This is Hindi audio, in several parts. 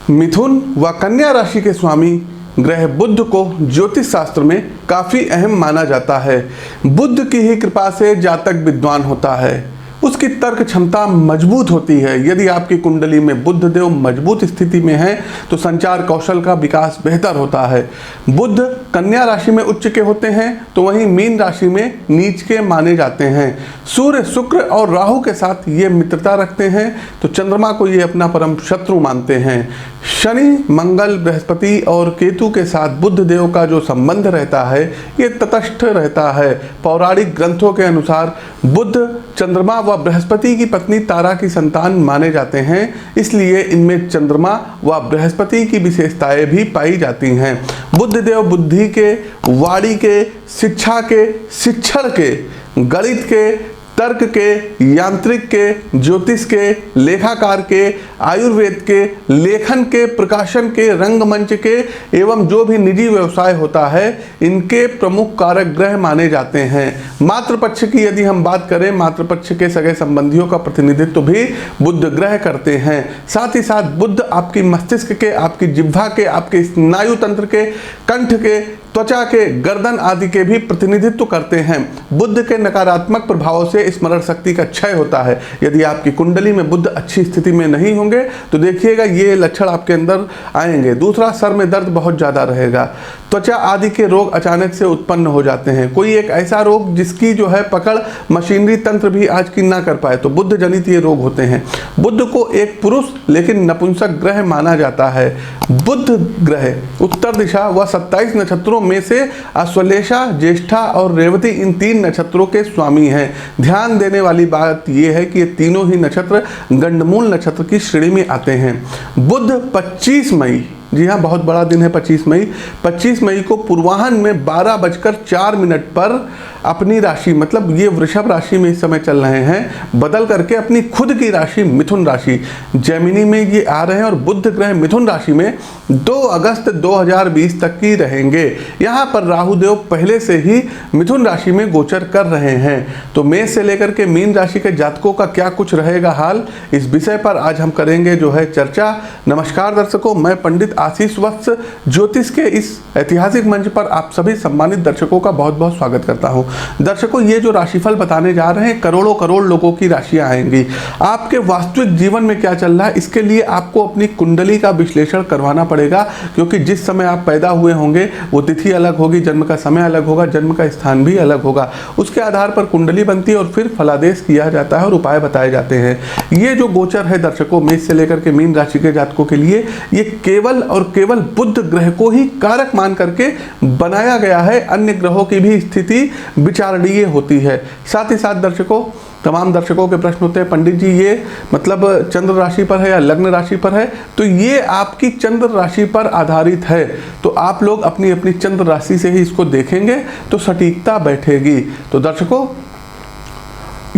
मिथुन व कन्या राशि के स्वामी ग्रह बुध को ज्योतिष शास्त्र में काफ़ी अहम माना जाता है। बुध की ही कृपा से जातक विद्वान होता है, उसकी तर्क क्षमता मजबूत होती है। यदि आपकी कुंडली में बुध देव मजबूत स्थिति में है तो संचार कौशल का विकास बेहतर होता है। बुध कन्या राशि में उच्च के होते हैं तो वहीं मीन राशि में नीच के माने जाते हैं। सूर्य, शुक्र और राहु के साथ ये मित्रता रखते हैं तो चंद्रमा को ये अपना परम शत्रु मानते हैं। शनि, मंगल, बृहस्पति और केतु के साथ बुध देव का जो संबंध रहता है ये तटस्थ रहता है। पौराणिक ग्रंथों के अनुसार बुध चंद्रमा व बृहस्पति की पत्नी तारा की संतान माने जाते हैं, इसलिए इनमें चंद्रमा व बृहस्पति की विशेषताएं भी पाई जाती हैं। बुध देव बुद्धि के, वाणी के, शिक्षा के, शिक्षण के, गणित के, तर्क के, यांत्रिक के, ज्योतिष के, लेखाकार के, आयुर्वेद के, लेखन के, प्रकाशन के, रंगमंच के एवं जो भी निजी व्यवसाय होता है इनके प्रमुख कारक ग्रह माने जाते हैं। मातृपक्ष की यदि हम बात करें, मातृपक्ष के सगे संबंधियों का प्रतिनिधित्व भी बुध ग्रह करते हैं। साथ ही साथ बुध आपकी मस्तिष्क के, आपकी जिह्वा के, आपके स्नायु तंत्र के, कंठ के, त्वचा के, गर्दन आदि के भी प्रतिनिधित्व करते हैं। बुध के नकारात्मक प्रभावों से स्मरण शक्ति का क्षय होता है। यदि आपकी कुंडली में बुध अच्छी स्थिति में नहीं होंगे तो देखिएगा ये लक्षण आपके अंदर आएंगे। दूसरा, सर में दर्द बहुत ज़्यादा रहेगा। त्वचा आदि के रोग अचानक से उत्पन्न हो जाते हैं। कोई एक ऐसा रोग जिसकी जो है पकड़ मशीनरी तंत्र भी आज की ना कर पाए तो बुध जनित ये रोग होते हैं। बुध को एक पुरुष लेकिन नपुंसक ग्रह माना जाता है। बुध ग्रह उत्तर दिशा व 27 नक्षत्रों में से अश्वलेषा, ज्येष्ठा और रेवती इन 3 नक्षत्रों के स्वामी हैं। ध्यान देने वाली बात यह है कि ये तीनों ही नक्षत्र गंडमूल नक्षत्र की श्रेणी में आते हैं। बुध 25 मई, जी हाँ बहुत बड़ा दिन है 25 मई को पूर्वाह्न में 12:04 पर अपनी राशि, मतलब ये वृषभ राशि में इस समय चल रहे हैं, बदल करके अपनी खुद की राशि मिथुन राशि जेमिनी में ये आ रहे हैं और बुध ग्रह मिथुन राशि में 2 अगस्त 2020 तक की रहेंगे। यहाँ पर राहुदेव पहले से ही मिथुन राशि में गोचर कर रहे हैं। तो मेष से लेकर के मीन राशि के जातकों का क्या कुछ रहेगा हाल, इस विषय पर आज हम करेंगे जो है चर्चा। नमस्कार दर्शकों, मैं पंडित आशीष वत्स ज्योतिष के इस ऐतिहासिक मंच पर आप सभी सम्मानित दर्शकों का बहुत बहुत स्वागत करता हूं। दर्शकों, ये जो राशिफल बताने जा रहे हैं, करोड़ों करोड़ लोगों की राशियां आएंगी। आपके वास्तविक जीवन में क्या चल रहा है इसके लिए आपको अपनी कुंडली का विश्लेषण करवाना पड़ेगा, क्योंकि जिस समय आप पैदा हुए होंगे वो तिथि अलग होगी, जन्म का समय अलग होगा, जन्म का स्थान भी अलग होगा। उसके आधार पर कुंडली बनती है और फिर फलादेश किया जाता है और उपाय बताए जाते हैं। ये जो गोचर है दर्शकों मेष से लेकर के मीन राशि के जातकों के लिए, ये केवल और केवल बुध ग्रह को ही कारक मान करके बनाया गया है। अन्य ग्रहों की भी स्थिति विचारणीय होती है। साथ ही साथ दर्शकों, तमाम दर्शकों के प्रश्न होते हैं, पंडित जी ये मतलब चंद्र राशि पर है या लग्न राशि पर है, तो ये आपकी चंद्र राशि पर आधारित है। तो आप लोग अपनी अपनी चंद्र राशि से ही इसको देखेंगे तो सटीकता बैठेगी। तो दर्शकों,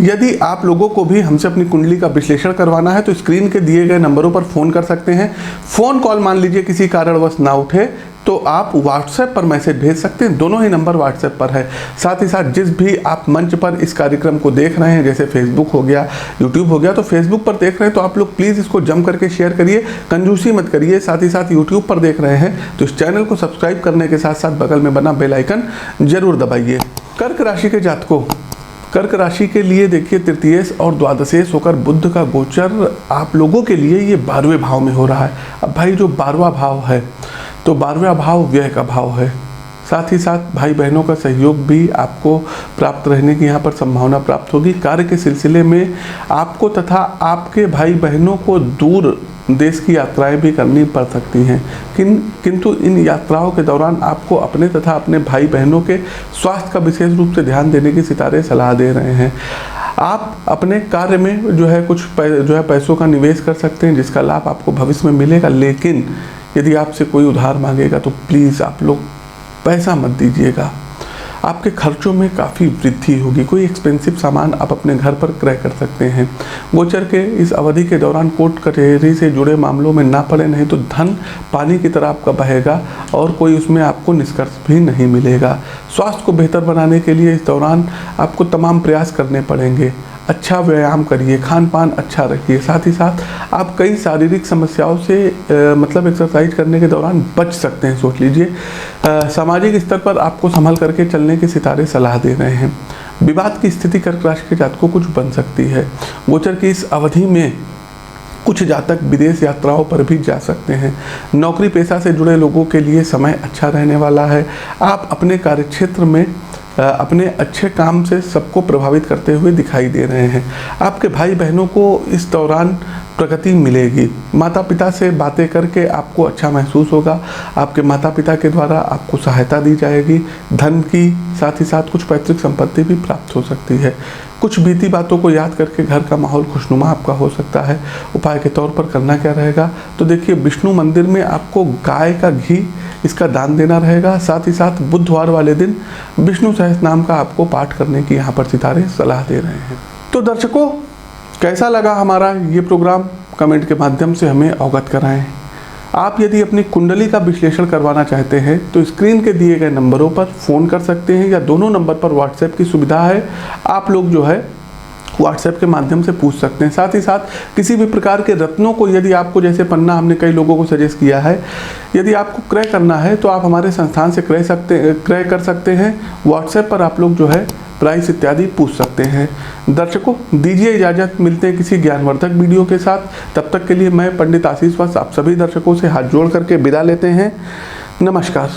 यदि आप लोगों को भी हमसे अपनी कुंडली का विश्लेषण करवाना है तो स्क्रीन के दिए गए नंबरों पर फ़ोन कर सकते हैं। फ़ोन कॉल मान लीजिए किसी कारणवश ना उठे तो आप व्हाट्सएप पर मैसेज भेज सकते हैं। दोनों ही नंबर व्हाट्सएप पर है। साथ ही साथ जिस भी आप मंच पर इस कार्यक्रम को देख रहे हैं, जैसे फेसबुक हो गया, यूट्यूब हो गया, तो फेसबुक पर देख रहे हैं तो आप लोग प्लीज़ इसको जम करके शेयर करिए, कंजूसी मत करिए। साथ ही साथ यूट्यूब पर देख रहे हैं तो इस चैनल को सब्सक्राइब करने के साथ साथ बगल में बना बेल आइकन जरूर दबाइए। कर्क राशि के जातकों, कर्क राशि के लिए देखिए तृतीयेश और द्वादशेश होकर बुध का गोचर आप लोगों के लिए ये 12वें भाव में हो रहा है। अब भाई जो 12वां भाव है तो 12वां भाव व्यय का भाव है। साथ ही साथ भाई बहनों का सहयोग भी आपको प्राप्त रहने की यहाँ पर संभावना प्राप्त होगी। कार्य के सिलसिले में आपको तथा आपके भाई बहनों को दूर देश की यात्राएं भी करनी पड़ सकती हैं, किंतु इन यात्राओं के दौरान आपको अपने तथा अपने भाई बहनों के स्वास्थ्य का विशेष रूप से ध्यान देने की सितारे सलाह दे रहे हैं। आप अपने कार्य में जो है कुछ पैसों का निवेश कर सकते हैं जिसका लाभ आपको भविष्य में मिलेगा। लेकिन यदि आपसे कोई उधार मांगेगा तो प्लीज़ आप लोग पैसा मत दीजिएगा। आपके खर्चों में काफ़ी वृद्धि होगी। कोई एक्सपेंसिव सामान आप अपने घर पर क्रय कर सकते हैं। गोचर के इस अवधि के दौरान कोर्ट कचहरी से जुड़े मामलों में ना पड़े, नहीं तो धन पानी की तरह आपका बहेगा और कोई उसमें आपको निष्कर्ष भी नहीं मिलेगा। स्वास्थ्य को बेहतर बनाने के लिए इस दौरान आपको तमाम प्रयास करने पड़ेंगे। अच्छा व्यायाम करिए, खान पान अच्छा रखिए। साथ ही साथ आप कई शारीरिक समस्याओं से मतलब एक्सरसाइज करने के दौरान बच सकते हैं। सोच लीजिए सामाजिक स्तर पर आपको संभल करके चलने के सितारे सलाह दे रहे हैं। विवाद की स्थिति कर्क राशि के जातकों कुछ बन सकती है। गोचर की इस अवधि में कुछ जातक विदेश यात्राओं पर भी जा सकते हैं। नौकरी पेशा से जुड़े लोगों के लिए समय अच्छा रहने वाला है। आप अपने कार्यक्षेत्र में अपने अच्छे काम से सबको प्रभावित करते हुए दिखाई दे रहे हैं। आपके भाई बहनों को इस दौरान प्रगति मिलेगी। माता पिता से बातें करके आपको अच्छा महसूस होगा। आपके माता पिता के द्वारा आपको सहायता दी जाएगी। धन की साथ ही साथ कुछ पैतृक संपत्ति भी प्राप्त हो सकती है। कुछ बीती बातों को याद करके घर का माहौल खुशनुमा आपका हो सकता है। उपाय के तौर पर करना क्या रहेगा, तो देखिए विष्णु मंदिर में आपको गाय का घी इसका दान देना रहेगा। साथ ही साथ बुधवार वाले दिन विष्णु सहस्त्रनाम का आपको पाठ करने की यहाँ पर सितारे सलाह दे रहे हैं। तो दर्शकों, कैसा लगा हमारा ये प्रोग्राम, कमेंट के माध्यम से हमें अवगत कराएं। आप यदि अपनी कुंडली का विश्लेषण करवाना चाहते हैं तो स्क्रीन के दिए गए नंबरों पर फ़ोन कर सकते हैं या दोनों नंबर पर व्हाट्सएप की सुविधा है। आप लोग जो है व्हाट्सएप के माध्यम से पूछ सकते हैं। साथ ही साथ किसी भी प्रकार के रत्नों को यदि आपको, जैसे पन्ना हमने कई लोगों को सजेस्ट किया है, यदि आपको क्रय करना है तो आप हमारे संस्थान से क्रय कर सकते हैं। व्हाट्सएप पर आप लोग जो है प्राइस इत्यादि पूछ सकते हैं। दर्शकों, दीजिए इजाज़त, मिलते हैं किसी ज्ञानवर्धक वीडियो के साथ। तब तक के लिए मैं पंडित आशीष वत्स आप सभी दर्शकों से हाथ जोड़ करके विदा लेते हैं। नमस्कार।